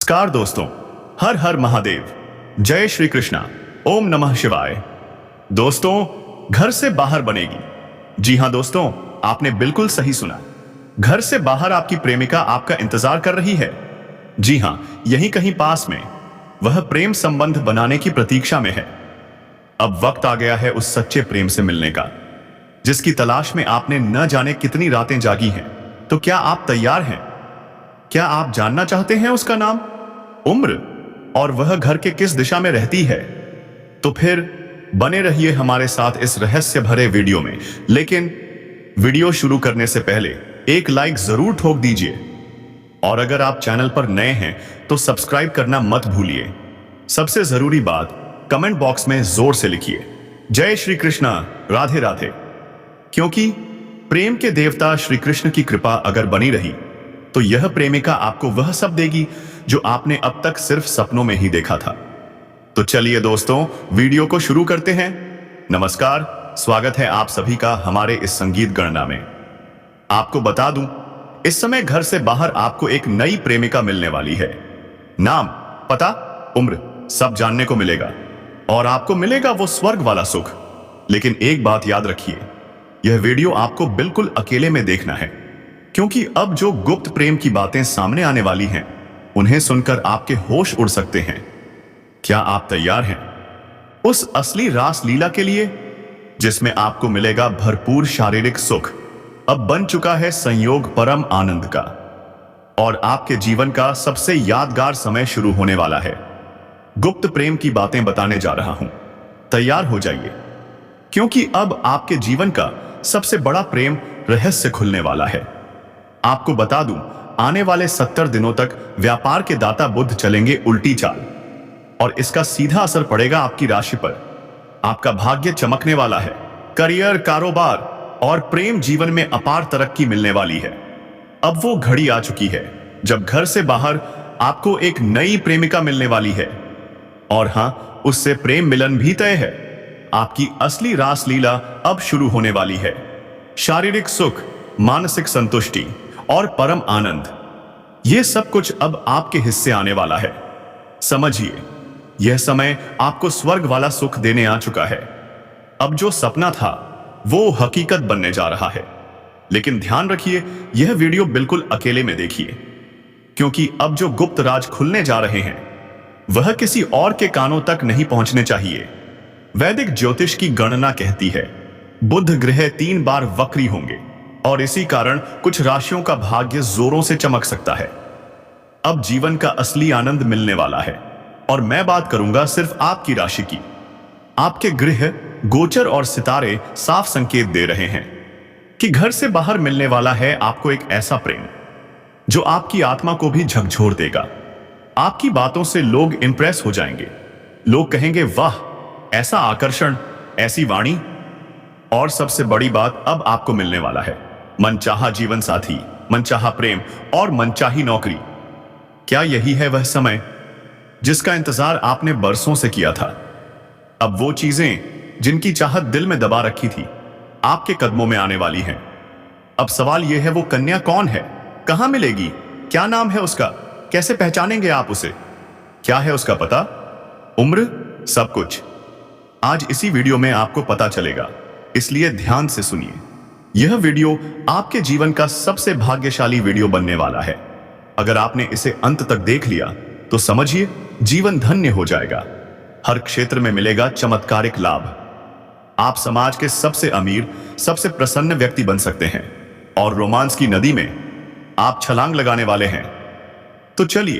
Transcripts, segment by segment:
नमस्कार दोस्तों, हर हर महादेव, जय श्री कृष्णा, ओम नमः शिवाय। दोस्तों, घर से बाहर बनेगी। जी हां दोस्तों, आपने बिल्कुल सही सुना। घर से बाहर आपकी प्रेमिका आपका इंतजार कर रही है। जी हां, यहीं कहीं पास में। वह प्रेम संबंध बनाने की प्रतीक्षा में है। अब वक्त आ गया है उस सच्चे प्रेम से मिलने का, जिसकी तलाश में आपने न जाने कितनी रातें जागी हैं। तो क्या आप तैयार हैं? क्या आप जानना चाहते हैं उसका नाम, उम्र और वह घर के किस दिशा में रहती है? तो फिर बने रहिए हमारे साथ इस रहस्य भरे वीडियो में। लेकिन वीडियो शुरू करने से पहले एक लाइक जरूर ठोक दीजिए, और अगर आप चैनल पर नए हैं तो सब्सक्राइब करना मत भूलिए। सबसे जरूरी बात, कमेंट बॉक्स में जोर से लिखिए जय श्री कृष्णा, राधे राधे। क्योंकि प्रेम के देवता श्री कृष्ण की कृपा अगर बनी रही तो यह प्रेमिका आपको वह सब देगी जो आपने अब तक सिर्फ सपनों में ही देखा था। तो चलिए दोस्तों, वीडियो को शुरू करते हैं। नमस्कार, स्वागत है आप सभी का हमारे इस संगीत गणना में। आपको बता दूं, इस समय घर से बाहर आपको एक नई प्रेमिका मिलने वाली है। नाम, पता, उम्र सब जानने को मिलेगा, और आपको मिलेगा वो स्वर्ग वाला सुख। लेकिन एक बात याद रखिए, यह वीडियो आपको बिल्कुल अकेले में देखना है, क्योंकि अब जो गुप्त प्रेम की बातें सामने आने वाली हैं, उन्हें सुनकर आपके होश उड़ सकते हैं। क्या आप तैयार हैं उस असली रास लीला के लिए, जिसमें आपको मिलेगा भरपूर शारीरिक सुख? अब बन चुका है संयोग परम आनंद का, और आपके जीवन का सबसे यादगार समय शुरू होने वाला है। गुप्त प्रेम की बातें बताने जा रहा हूं। तैयार हो जाइए, क्योंकि अब आपके जीवन का सबसे बड़ा प्रेम रहस्य खुलने वाला है। आपको बता दूं, आने वाले 70 दिनों तक व्यापार के दाता बुध चलेंगे उल्टी चाल, और इसका सीधा असर पड़ेगा आपकी राशि पर। आपका भाग्य चमकने वाला है। करियर, कारोबार और प्रेम जीवन में अपार तरक्की मिलने वाली है। अब वो घड़ी आ चुकी है जब घर से बाहर आपको एक नई प्रेमिका मिलने वाली है, और हां, उससे प्रेम मिलन भी तय है। आपकी असली रासलीला अब शुरू होने वाली है। शारीरिक सुख, मानसिक संतुष्टि और परम आनंद, यह सब कुछ अब आपके हिस्से आने वाला है। समझिए, यह समय आपको स्वर्ग वाला सुख देने आ चुका है। अब जो सपना था वो हकीकत बनने जा रहा है। लेकिन ध्यान रखिए, यह वीडियो बिल्कुल अकेले में देखिए, क्योंकि अब जो गुप्त राज खुलने जा रहे हैं वह किसी और के कानों तक नहीं पहुंचने चाहिए। वैदिक ज्योतिष की गणना कहती है बुध ग्रह 3 बार वक्री होंगे, और इसी कारण कुछ राशियों का भाग्य जोरों से चमक सकता है। अब जीवन का असली आनंद मिलने वाला है, और मैं बात करूंगा सिर्फ आपकी राशि की। आपके ग्रह, गोचर और सितारे साफ संकेत दे रहे हैं कि घर से बाहर मिलने वाला है आपको एक ऐसा प्रेम जो आपकी आत्मा को भी झकझोर देगा। आपकी बातों से लोग इंप्रेस हो जाएंगे। लोग कहेंगे, वाह, ऐसा आकर्षण, ऐसी वाणी। और सबसे बड़ी बात, अब आपको मिलने वाला है मनचाहा जीवन साथी, मनचाहा प्रेम और मनचाही नौकरी। क्या यही है वह समय जिसका इंतजार आपने बरसों से किया था? अब वो चीजें जिनकी चाहत दिल में दबा रखी थी, आपके कदमों में आने वाली हैं। अब सवाल यह है, वो कन्या कौन है, कहां मिलेगी, क्या नाम है उसका, कैसे पहचानेंगे आप उसे, क्या है उसका पता, उम्र, सब कुछ आज इसी वीडियो में आपको पता चलेगा। इसलिए ध्यान से सुनिए। यह वीडियो आपके जीवन का सबसे भाग्यशाली वीडियो बनने वाला है। अगर आपने इसे अंत तक देख लिया तो समझिए, जीवन धन्य हो जाएगा। हर क्षेत्र में मिलेगा चमत्कारिक लाभ। आप समाज के सबसे अमीर, सबसे प्रसन्न व्यक्ति बन सकते हैं, और रोमांस की नदी में आप छलांग लगाने वाले हैं। तो चलिए,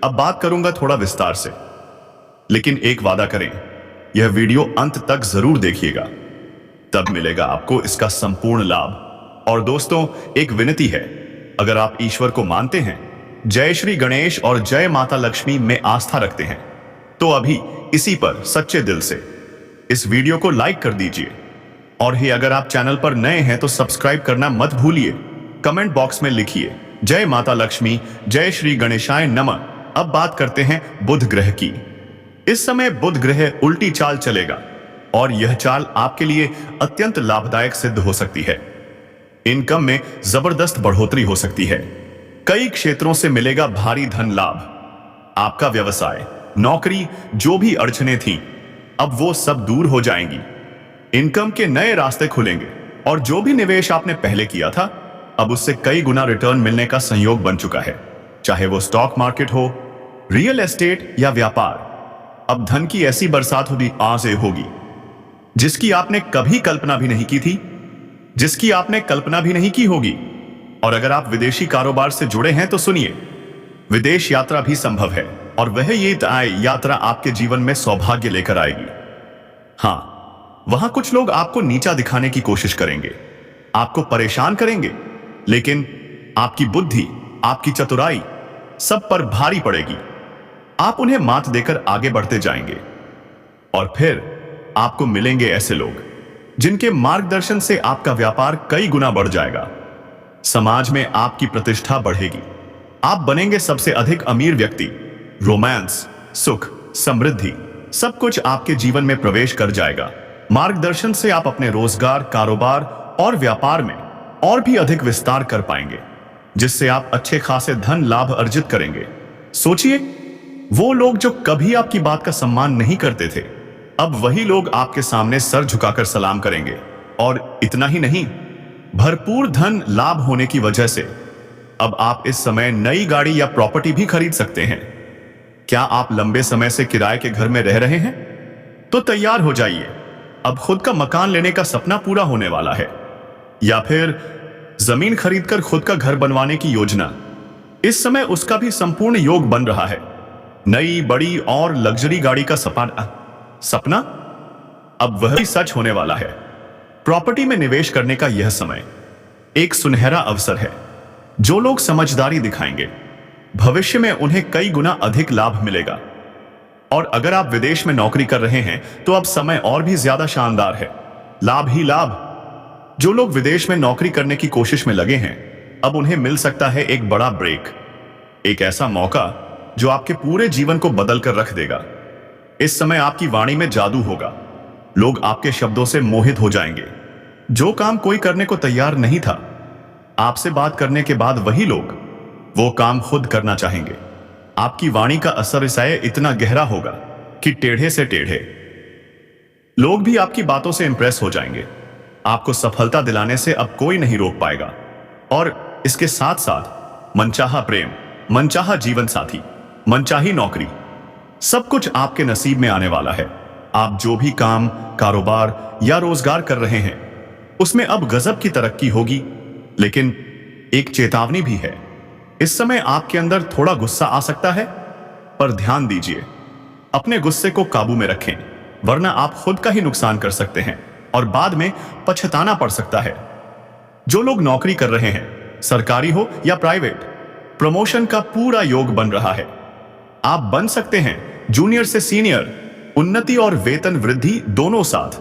अब बात करूंगा थोड़ा विस्तार से, लेकिन एक वादा करें, यह वीडियो अंत तक जरूर देखिएगा, तब मिलेगा आपको इसका संपूर्ण लाभ। और दोस्तों, एक विनती है, अगर आप ईश्वर को मानते हैं, जय श्री गणेश और जय माता लक्ष्मी में आस्था रखते हैं, तो अभी इसी पर सच्चे दिल से इस वीडियो को लाइक कर दीजिए। और ही अगर आप चैनल पर नए हैं तो सब्सक्राइब करना मत भूलिए। कमेंट बॉक्स में लिखिए जय माता लक्ष्मी, जय श्री गणेशाय नमः। अब बात करते हैं बुध ग्रह की। इस समय बुध ग्रह उल्टी चाल चलेगा, और यह चाल आपके लिए अत्यंत लाभदायक सिद्ध हो सकती है। इनकम में जबरदस्त बढ़ोतरी हो सकती है। कई क्षेत्रों से मिलेगा भारी धन लाभ। आपका व्यवसाय, नौकरी, जो भी अड़चने थीं, अब वो सब दूर हो जाएंगी। इनकम के नए रास्ते खुलेंगे और जो भी निवेश आपने पहले किया था, अब उससे कई गुना रिटर्न मिलने का संयोग बन चुका है। चाहे वो स्टॉक मार्केट हो, रियल एस्टेट या व्यापार, अब धन की ऐसी बरसात होगी आज होगी जिसकी आपने कभी कल्पना भी नहीं की थी, जिसकी आपने कल्पना भी नहीं की होगी। और अगर आप विदेशी कारोबार से जुड़े हैं तो सुनिए, विदेश यात्रा भी संभव है और वह ये यात्रा आपके जीवन में सौभाग्य लेकर आएगी। हाँ, वहां कुछ लोग आपको नीचा दिखाने की कोशिश करेंगे, आपको परेशान करेंगे, लेकिन आपकी बुद्धि, आपकी चतुराई सब पर भारी पड़ेगी। आप उन्हें मात देकर आगे बढ़ते जाएंगे और फिर आपको मिलेंगे ऐसे लोग जिनके मार्गदर्शन से आपका व्यापार कई गुना बढ़ जाएगा। समाज में आपकी प्रतिष्ठा बढ़ेगी, आप बनेंगे सबसे अधिक अमीर व्यक्ति। रोमांस, सुख, समृद्धि सब कुछ आपके जीवन में प्रवेश कर जाएगा। मार्गदर्शन से आप अपने रोजगार, कारोबार और व्यापार में और भी अधिक विस्तार कर पाएंगे, जिससे आप अच्छे खासे धन लाभ अर्जित करेंगे। सोचिए, वो लोग जो कभी आपकी बात का सम्मान नहीं करते थे, अब वही लोग आपके सामने सर झुकाकर सलाम करेंगे। और इतना ही नहीं, भरपूर धन लाभ होने की वजह से अब आप इस समय नई गाड़ी या प्रॉपर्टी भी खरीद सकते हैं। क्या आप लंबे समय से किराए के घर में रह रहे हैं? तो तैयार हो जाइए, अब खुद का मकान लेने का सपना पूरा होने वाला है। या फिर जमीन खरीदकर खुद का घर बनवाने की योजना, इस समय उसका भी संपूर्ण योग बन रहा है। नई, बड़ी और लग्जरी गाड़ी का सपना अब वह भी सच होने वाला है। प्रॉपर्टी में निवेश करने का यह समय एक सुनहरा अवसर है। जो लोग समझदारी दिखाएंगे, भविष्य में उन्हें कई गुना अधिक लाभ मिलेगा। और अगर आप विदेश में नौकरी कर रहे हैं तो अब समय और भी ज्यादा शानदार है, लाभ ही लाभ। जो लोग विदेश में नौकरी करने की कोशिश में लगे हैं, अब उन्हें मिल सकता है एक बड़ा ब्रेक, एक ऐसा मौका जो आपके पूरे जीवन को बदल कर रख देगा। इस समय आपकी वाणी में जादू होगा, लोग आपके शब्दों से मोहित हो जाएंगे। जो काम कोई करने को तैयार नहीं था, आपसे बात करने के बाद वही लोग वो काम खुद करना चाहेंगे। आपकी वाणी का असर इससे इतना गहरा होगा कि टेढ़े से टेढ़े लोग भी आपकी बातों से इंप्रेस हो जाएंगे। आपको सफलता दिलाने से अब कोई नहीं रोक पाएगा। और इसके साथ साथ मनचाहा प्रेम, मनचाहा जीवन साथी, मनचाही नौकरी, सब कुछ आपके नसीब में आने वाला है। आप जो भी काम, कारोबार या रोजगार कर रहे हैं, उसमें अब गजब की तरक्की होगी। लेकिन एक चेतावनी भी है, इस समय आपके अंदर थोड़ा गुस्सा आ सकता है, पर ध्यान दीजिए, अपने गुस्से को काबू में रखें, वरना आप खुद का ही नुकसान कर सकते हैं और बाद में पछताना पड़ सकता है। जो लोग नौकरी कर रहे हैं, सरकारी हो या प्राइवेट, प्रमोशन का पूरा योग बन रहा है। आप बन सकते हैं जूनियर से सीनियर, उन्नति और वेतन वृद्धि दोनों साथ।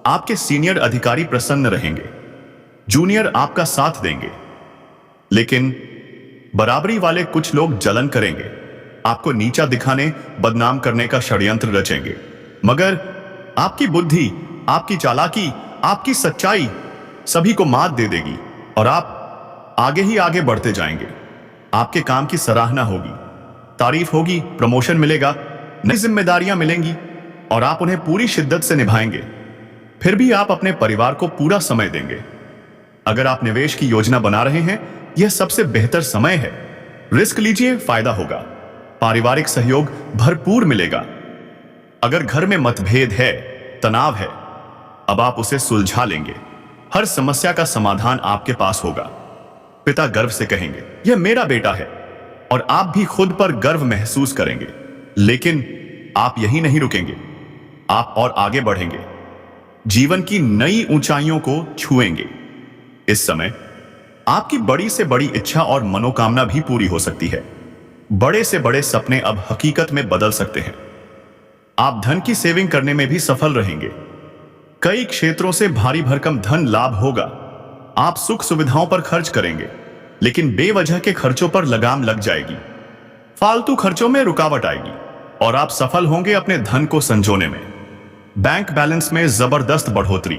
आपके सीनियर अधिकारी प्रसन्न रहेंगे, जूनियर आपका साथ देंगे, लेकिन बराबरी वाले कुछ लोग जलन करेंगे, आपको नीचा दिखाने, बदनाम करने का षड्यंत्र रचेंगे। मगर आपकी बुद्धि, आपकी चालाकी, आपकी सच्चाई सभी को मात दे देगी और आप आगे ही आगे बढ़ते जाएंगे। आपके काम की सराहना होगी, तारीफ होगी, प्रमोशन मिलेगा, नई जिम्मेदारियां मिलेंगी और आप उन्हें पूरी शिद्दत से निभाएंगे। फिर भी आप अपने परिवार को पूरा समय देंगे। अगर आप निवेश की योजना बना रहे हैं, यह सबसे बेहतर समय है। रिस्क लीजिए, फायदा होगा, पारिवारिक सहयोग भरपूर मिलेगा। अगर घर में मतभेद है, तनाव है, अब आप उसे सुलझा लेंगे। हर समस्या का समाधान आपके पास होगा। पिता गर्व से कहेंगे, यह मेरा बेटा है, और आप भी खुद पर गर्व महसूस करेंगे। लेकिन आप यहीं नहीं रुकेंगे, आप और आगे बढ़ेंगे, जीवन की नई ऊंचाइयों को छुएंगे। इस समय आपकी बड़ी से बड़ी इच्छा और मनोकामना भी पूरी हो सकती है। बड़े से बड़े सपने अब हकीकत में बदल सकते हैं। आप धन की सेविंग करने में भी सफल रहेंगे। कई क्षेत्रों से भारी भरकम धन लाभ होगा। आप सुख सुविधाओं पर खर्च करेंगे, लेकिन बेवजह के खर्चों पर लगाम लग जाएगी। फालतू खर्चों में रुकावट आएगी और आप सफल होंगे अपने धन को संजोने में। बैंक बैलेंस में जबरदस्त बढ़ोतरी।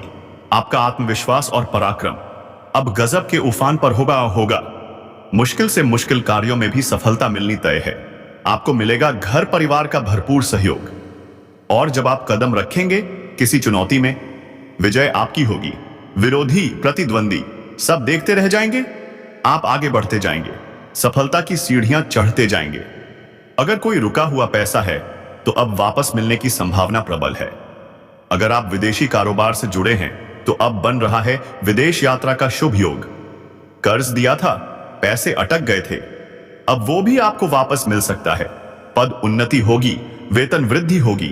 आपका आत्मविश्वास और पराक्रम अब गजब के उफान पर होगा। मुश्किल से मुश्किल कार्यों में भी सफलता मिलनी तय है। आपको मिलेगा घर परिवार का भरपूर सहयोग। और जब आप कदम रखेंगे किसी चुनौती में, विजय आपकी होगी। विरोधी, प्रतिद्वंदी सब देखते रह जाएंगे, आप आगे बढ़ते जाएंगे, सफलता की सीढ़ियां चढ़ते जाएंगे। अगर कोई रुका हुआ पैसा है तो अब वापस मिलने की संभावना प्रबल है। अगर आप विदेशी कारोबार से जुड़े हैं तो अब बन रहा है विदेश यात्रा का शुभ योग। कर्ज दिया था, पैसे अटक गए थे, अब वो भी आपको वापस मिल सकता है। पद उन्नति होगी, वेतन वृद्धि होगी,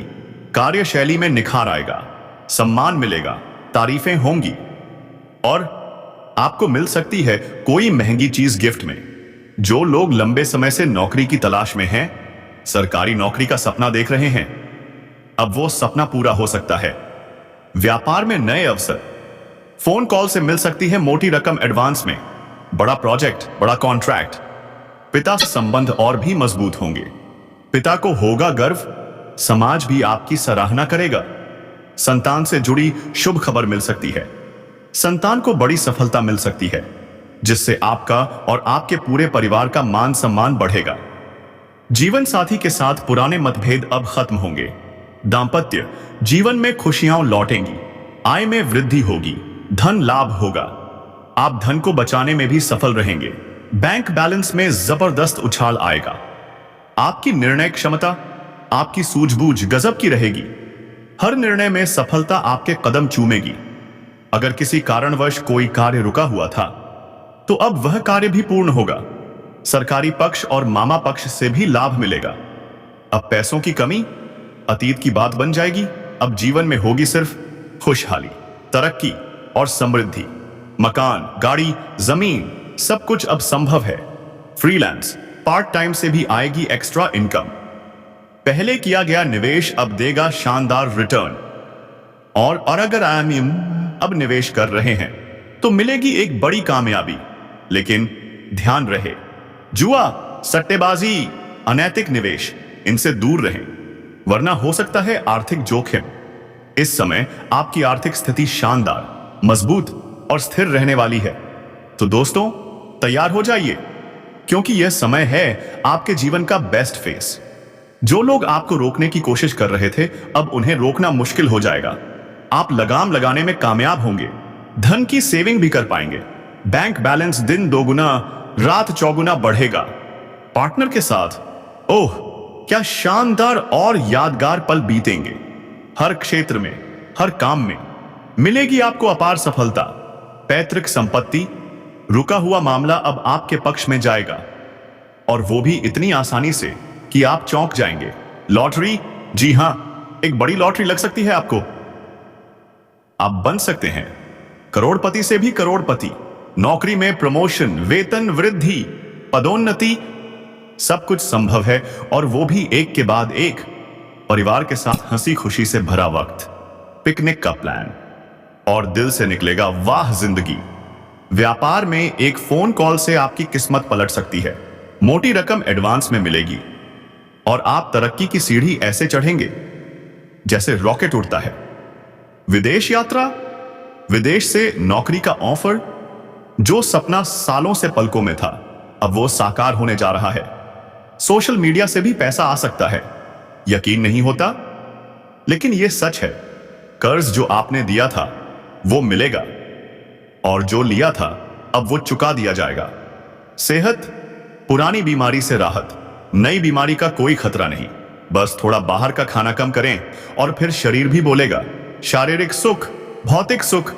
कार्यशैली में निखार आएगा, सम्मान मिलेगा, तारीफें होंगी और आपको मिल सकती है कोई महंगी चीज गिफ्ट में। जो लोग लंबे समय से नौकरी की तलाश में हैं, सरकारी नौकरी का सपना देख रहे हैं, अब वो सपना पूरा हो सकता है। व्यापार में नए अवसर, फोन कॉल से मिल सकती है मोटी रकम एडवांस में, बड़ा प्रोजेक्ट, बड़ा कॉन्ट्रैक्ट। पिता से संबंध और भी मजबूत होंगे, पिता को होगा गर्व, समाज भी आपकी सराहना करेगा। संतान से जुड़ी शुभ खबर मिल सकती है, संतान को बड़ी सफलता मिल सकती है, जिससे आपका और आपके पूरे परिवार का मान सम्मान बढ़ेगा। जीवन साथी के साथ पुराने मतभेद अब खत्म होंगे। दांपत्य जीवन में खुशियां लौटेंगी, आय में वृद्धि होगी, धन लाभ होगा। आप धन को बचाने में भी सफल रहेंगे, बैंक बैलेंस में जबरदस्त उछाल आएगा। आपकी निर्णय क्षमता, आपकी सूझबूझ गजब की रहेगी। हर निर्णय में सफलता आपके कदम चूमेगी। अगर किसी कारणवश कोई कार्य रुका हुआ था तो अब वह कार्य भी पूर्ण होगा। सरकारी पक्ष और मामा पक्ष से भी लाभ मिलेगा। अब पैसों की कमी अतीत की बात बन जाएगी। अब जीवन में होगी सिर्फ खुशहाली, तरक्की और समृद्धि। मकान, गाड़ी, जमीन सब कुछ अब संभव है। फ्रीलांस, पार्ट टाइम से भी आएगी एक्स्ट्रा इनकम। पहले किया गया निवेश अब देगा शानदार रिटर्न। और अगर अब निवेश कर रहे हैं तो मिलेगी एक बड़ी कामयाबी। लेकिन ध्यान रहे, जुआ, सट्टेबाजी, अनैतिक निवेश, इनसे दूर रहें, वरना हो सकता है आर्थिक जोखिम। इस समय आपकी आर्थिक स्थिति शानदार, मजबूत और स्थिर रहने वाली है। तो दोस्तों, तैयार हो जाइए, क्योंकि यह समय है आपके जीवन का बेस्ट फेस। जो लोग आपको रोकने की कोशिश कर रहे थे, अब उन्हें रोकना मुश्किल हो जाएगा। आप लगाम लगाने में कामयाब होंगे, धन की सेविंग भी कर पाएंगे। बैंक बैलेंस दिन दोगुना रात चौगुना बढ़ेगा। पार्टनर के साथ ओह क्या शानदार और यादगार पल बीतेंगे। हर क्षेत्र में, हर काम में मिलेगी आपको अपार सफलता। पैतृक संपत्ति, रुका हुआ मामला अब आपके पक्ष में जाएगा, और वो भी इतनी आसानी से कि आप चौंक जाएंगे। लॉटरी, जी हां, एक बड़ी लॉटरी लग सकती है आपको। आप बन सकते हैं करोड़पति से भी करोड़पति। नौकरी में प्रमोशन, वेतन वृद्धि, पदोन्नति, सब कुछ संभव है, और वो भी एक के बाद एक। परिवार के साथ हंसी खुशी से भरा वक्त, पिकनिक का प्लान, और दिल से निकलेगा वाह जिंदगी। व्यापार में एक फोन कॉल से आपकी किस्मत पलट सकती है। मोटी रकम एडवांस में मिलेगी और आप तरक्की की सीढ़ी ऐसे चढ़ेंगे जैसे रॉकेट उड़ता है। विदेश यात्रा, विदेश से नौकरी का ऑफर, जो सपना सालों से पलकों में था, अब वो साकार होने जा रहा है। सोशल मीडिया से भी पैसा आ सकता है, यकीन नहीं होता, लेकिन यह सच है। कर्ज जो आपने दिया था वो मिलेगा, और जो लिया था अब वो चुका दिया जाएगा। सेहत, पुरानी बीमारी से राहत, नई बीमारी का कोई खतरा नहीं। बस थोड़ा बाहर का खाना कम करें और फिर शरीर भी बोलेगा। शारीरिक सुख, भौतिक सुख,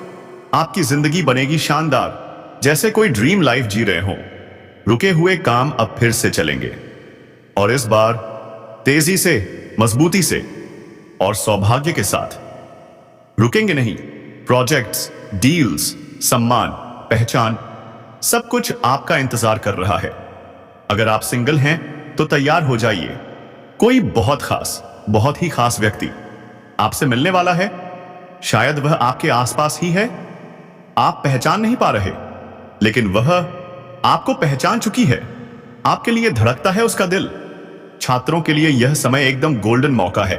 आपकी जिंदगी बनेगी शानदार, जैसे कोई ड्रीम लाइफ जी रहे हो। रुके हुए काम अब फिर से चलेंगे, और इस बार तेजी से, मजबूती से और सौभाग्य के साथ। रुकेंगे नहीं। प्रोजेक्ट्स, डील्स, सम्मान, पहचान, सब कुछ आपका इंतजार कर रहा है। अगर आप सिंगल हैं तो तैयार हो जाइए। कोई बहुत खास, बहुत ही खास व्यक्ति आपसे मिलने वाला है। शायद वह आपके आसपास ही है, आप पहचान नहीं पा रहे, लेकिन वह आपको पहचान चुकी है। आपके लिए धड़कता है उसका दिल। छात्रों के लिए यह समय एकदम गोल्डन मौका है।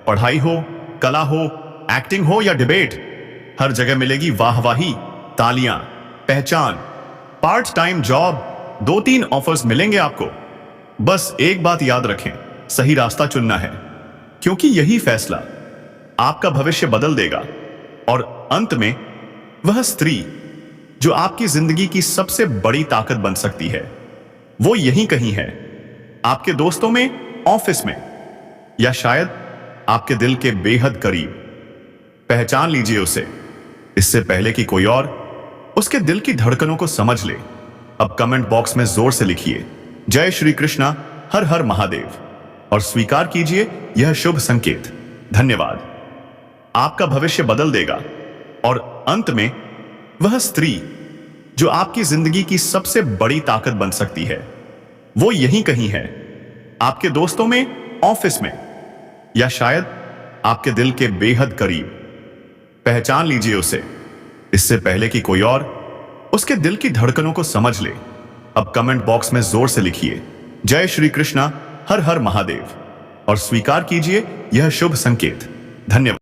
पढ़ाई हो, कला हो, एक्टिंग हो या डिबेट, हर जगह मिलेगी वाहवाही, तालियां, पहचान। पार्ट टाइम जॉब, 2-3 ऑफर्स मिलेंगे आपको। बस एक बात याद रखें, सही रास्ता चुनना है, क्योंकि यही फैसला आपका भविष्य बदल देगा। और अंत में वह स्त्री जो आपकी जिंदगी की सबसे बड़ी ताकत बन सकती है, वो यहीं कहीं है, आपके दोस्तों में, ऑफिस में, या शायद आपके दिल के बेहद करीब। पहचान लीजिए उसे, इससे पहले कि कोई और उसके दिल की धड़कनों को समझ ले। अब कमेंट बॉक्स में जोर से लिखिए, जय श्री कृष्णा, हर हर महादेव, और स्वीकार कीजिए यह शुभ संकेत। धन्यवाद। आपका भविष्य बदल देगा। और अंत में वह स्त्री जो आपकी जिंदगी की सबसे बड़ी ताकत बन सकती है, वो यहीं कहीं है, आपके दोस्तों में, ऑफिस में, या शायद आपके दिल के बेहद करीब। पहचान लीजिए उसे, इससे पहले कि कोई और उसके दिल की धड़कनों को समझ ले। अब कमेंट बॉक्स में जोर से लिखिए, जय श्री कृष्णा, हर हर महादेव, और स्वीकार कीजिए यह शुभ संकेत। धन्यवाद।